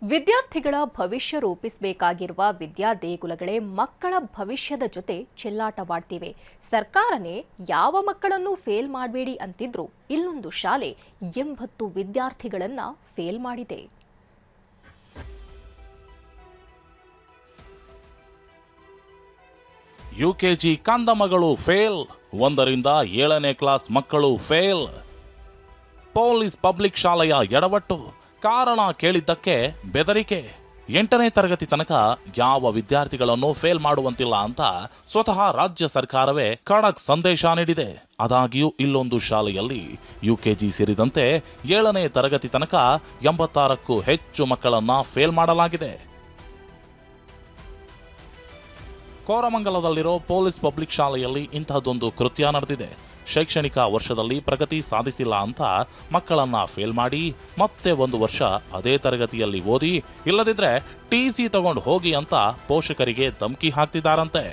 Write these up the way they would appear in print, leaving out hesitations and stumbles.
ವಿದ್ಯಾರ್ಥಿಗಳ ಭವಿಷ್ಯ ರೂಪಿಸಬೇಕಾಗಿರುವ ವಿದ್ಯಾ ದೇಗುಲಗಳೇ ಮಕ್ಕಳ ಭವಿಷ್ಯದ ಜೊತೆ ಚೆಲ್ಲಾಟವಾಡ್ತಿವೆ. ಸರ್ಕಾರನೇ ಯಾವ ಮಕ್ಕಳನ್ನು ಫೇಲ್ ಮಾಡಬೇಡಿ ಅಂತಿದ್ರು, ಇಲ್ಲೊಂದು ಶಾಲೆ 80 ವಿದ್ಯಾರ್ಥಿಗಳನ್ನ ಫೇಲ್ ಮಾಡಿದೆ. ಯುಕೆಜಿ ಕಂದಮಗಳು ಫೇಲ್, 1ರಿಂದ 7ನೇ ಕ್ಲಾಸ್ ಮಕ್ಕಳು ಫೇಲ್. ಪೊಲೀಸ್ ಪಬ್ಲಿಕ್ ಶಾಲೆಯ ಎಡವಟ್ಟು, ಕಾರಣ ಕೇಳಿದ್ದಕ್ಕೆ ಬೆದರಿಕೆ. 8ನೇ ತರಗತಿ ತನಕ ಯಾವ ವಿದ್ಯಾರ್ಥಿಗಳನ್ನು ಫೇಲ್ ಮಾಡುವಂತಿಲ್ಲ ಅಂತ ಸ್ವತಃ ರಾಜ್ಯ ಸರ್ಕಾರವೇ ಖಡಕ್ ಸಂದೇಶ ನೀಡಿದೆ. ಆದಾಗ್ಯೂ ಇಲ್ಲೊಂದು ಶಾಲೆಯಲ್ಲಿ ಯುಕೆಜಿ ಸೇರಿದಂತೆ 7ನೇ ತರಗತಿ ತನಕ 86ಕ್ಕೂ ಹೆಚ್ಚು ಮಕ್ಕಳನ್ನ ಫೇಲ್ ಮಾಡಲಾಗಿದೆ. ಕೋರಮಂಗಲದಲ್ಲಿರೋ ಪೊಲೀಸ್ ಪಬ್ಲಿಕ್ ಶಾಲೆಯಲ್ಲಿ ಇಂತಹದೊಂದು ಕೃತ್ಯ ನಡೆದಿದೆ. ಶೈಕ್ಷಣಿಕ ವರ್ಷದಲ್ಲಿ ಪ್ರಗತಿ ಸಾಧಿಸಿಲ್ಲ ಅಂತ ಮಕ್ಕಳನ್ನ ಫೇಲ್ ಮಾಡಿ ಮತ್ತೆ 1 ವರ್ಷ ಅದೇ ತರಗತಿಯಲ್ಲಿ ಓದಿ, ಇಲ್ಲದಿದ್ರೆ ಟಿಸಿ ತಗೊಂಡು ಹೋಗಿ ಅಂತ ಪೋಷಕರಿಗೆ ಧಮಕಿ ಹಾಕ್ತಿದ್ದಾರಂತೆ.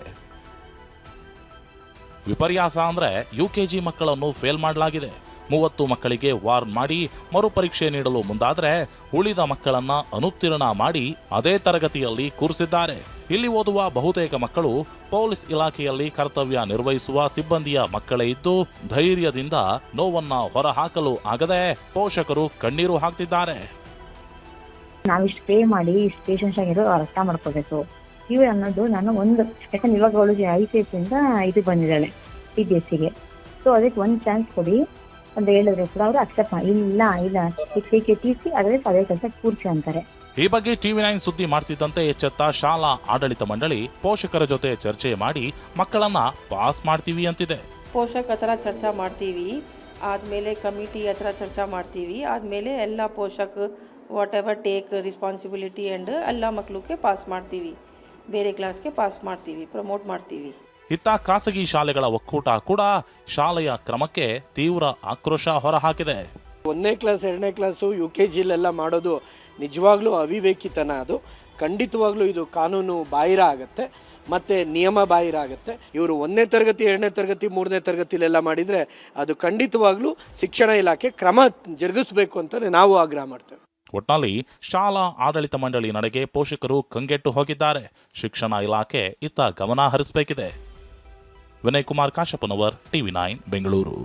ವಿಪರ್ಯಾಸ ಅಂದ್ರೆ ಯುಕೆಜಿ ಮಕ್ಕಳನ್ನು ಫೇಲ್ ಮಾಡಲಾಗಿದೆ. 30 ಮಕ್ಕಳಿಗೆ ವಾರ್ನ್ ಮಾಡಿ ಮರುಪರೀಕ್ಷೆ ನೀಡಲು ಮುಂದಾದ್ರೆ ಉಳಿದ ಮಕ್ಕಳನ್ನ ಅನುತ್ತೀರ್ಣ ಮಾಡಿ ಅದೇ ತರಗತಿಯಲ್ಲಿ ಕೂರಿಸಿದ್ದಾರೆ. ಇಲ್ಲಿ ಓದುವ ಬಹುತೇಕ ಮಕ್ಕಳು ಪೊಲೀಸ್ ಇಲಾಖೆಯಲ್ಲಿ ಕರ್ತವ್ಯ ನಿರ್ವಹಿಸುವ ಸಿಬ್ಬಂದಿಯ ಮಕ್ಕಳೇ ಇದ್ದು ಧೈರ್ಯದಿಂದ ನೋವನ್ನ ಹೊರಹಾಕಲು ಆಗದೆ ಪೋಷಕರು ಕಣ್ಣೀರು ಹಾಕ್ತಿದ್ದಾರೆ. ನಾವಿಷ್ಟು ಪೇ ಮಾಡಿ ಇಷ್ಟು ಪೇಷನ್ಸ್ ಆಗಿರೋ ಅರ್ಥ ಮಾಡ್ಕೋಬೇಕು. ಇವು ಅನ್ನೋದು ನಾನು ಯಾಕಂದ್ರೆ ಇವಾಗ ಅವಳು ICS ಇಂದ ಇದು ಬಂದಿದ್ದಾಳೆ CBSE. ಸೊ ಅದಕ್ಕೆ ಒಂದು ಚಾನ್ಸ್ ಕೊಡಿ ಅಂತ ಹೇಳಿದ್ರು ಕೂಡ ಅವರು ಅಕ್ಸೆಪ್ಟ್ ಮಾಡಿ ಇಲ್ಲ TC ಅದೇ ಅದೇ ಕೆಲಸ ಕೂರ್ಸಿ ಅಂತಾರೆ. ಈ ಬಗ್ಗೆ TV9 ಸುದ್ದಿ ಮಾಡ್ತಿದ್ದಂತೆ ಎಚ್ಚೆತ್ತ ಶಾಲಾ ಆಡಳಿತ ಮಂಡಳಿ ಪೋಷಕರ ಜೊತೆ ಚರ್ಚೆ ಮಾಡಿ ಮಕ್ಕಳನ್ನ ಪಾಸ್ ಮಾಡ್ತೀವಿ ಅಂತಿದೆ. ಪೋಷಕ ಹತ್ರ ಚರ್ಚೆ ಮಾಡ್ತೀವಿ, ಆದಮೇಲೆ ಕಮಿಟಿ ಹತ್ರ ಚರ್ಚೆ ಮಾಡ್ತೀವಿ, ಆದಮೇಲೆ ಎಲ್ಲ ಪೋಷಕ what ever take responsibility and ಎಲ್ಲ ಮಕ್ಕಳಿಗೆ ಪಾಸ್ ಮಾಡ್ತೀವಿ, ಬೇರೆ ಕ್ಲಾಸ್ಗೆ ಪಾಸ್ ಮಾಡ್ತೀವಿ, ಪ್ರಮೋಟ್ ಮಾಡ್ತೀವಿ. ಇತ್ತ ಖಾಸಗಿ ಶಾಲೆಗಳ ಒಕ್ಕೂಟ ಕೂಡ ಶಾಲೆಯ ಕ್ರಮಕ್ಕೆ ತೀವ್ರ ಆಕ್ರೋಶ ಹೊರಹಾಕಿದೆ. 1ನೇ ಕ್ಲಾಸ್ 2ನೇ ಕ್ಲಾಸು UKGಲೆಲ್ಲ ಮಾಡೋದು ನಿಜವಾಗ್ಲೂ ಅವಿವೇಕಿತನ. ಅದು ಖಂಡಿತವಾಗ್ಲೂ ಇದು ಕಾನೂನು ಬಾಹಿರ ಆಗುತ್ತೆ ಮತ್ತು ನಿಯಮ ಬಾಹಿರ ಆಗುತ್ತೆ. ಇವರು 1ನೇ ತರಗತಿ 2ನೇ ತರಗತಿ 3ನೇ ತರಗತಿಲೆಲ್ಲ ಮಾಡಿದರೆ ಅದು ಖಂಡಿತವಾಗ್ಲೂ ಶಿಕ್ಷಣ ಇಲಾಖೆ ಕ್ರಮ ಜರುಗಿಸಬೇಕು ಅಂತ ನಾವು ಆಗ್ರಹ ಮಾಡ್ತೇವೆ. ಒಟ್ನಲ್ಲಿ ಶಾಲಾ ಆಡಳಿತ ಮಂಡಳಿ ನಡೆಗೆ ಪೋಷಕರು ಕಂಗೆಟ್ಟು ಹೋಗಿದ್ದಾರೆ. ಶಿಕ್ಷಣ ಇಲಾಖೆ ಇತ್ತ ಗಮನ ಹರಿಸಬೇಕಿದೆ. ವಿನಯ್ ಕುಮಾರ್ ಕಾಶಪ್ಪನವರ್, TV9 ಬೆಂಗಳೂರು.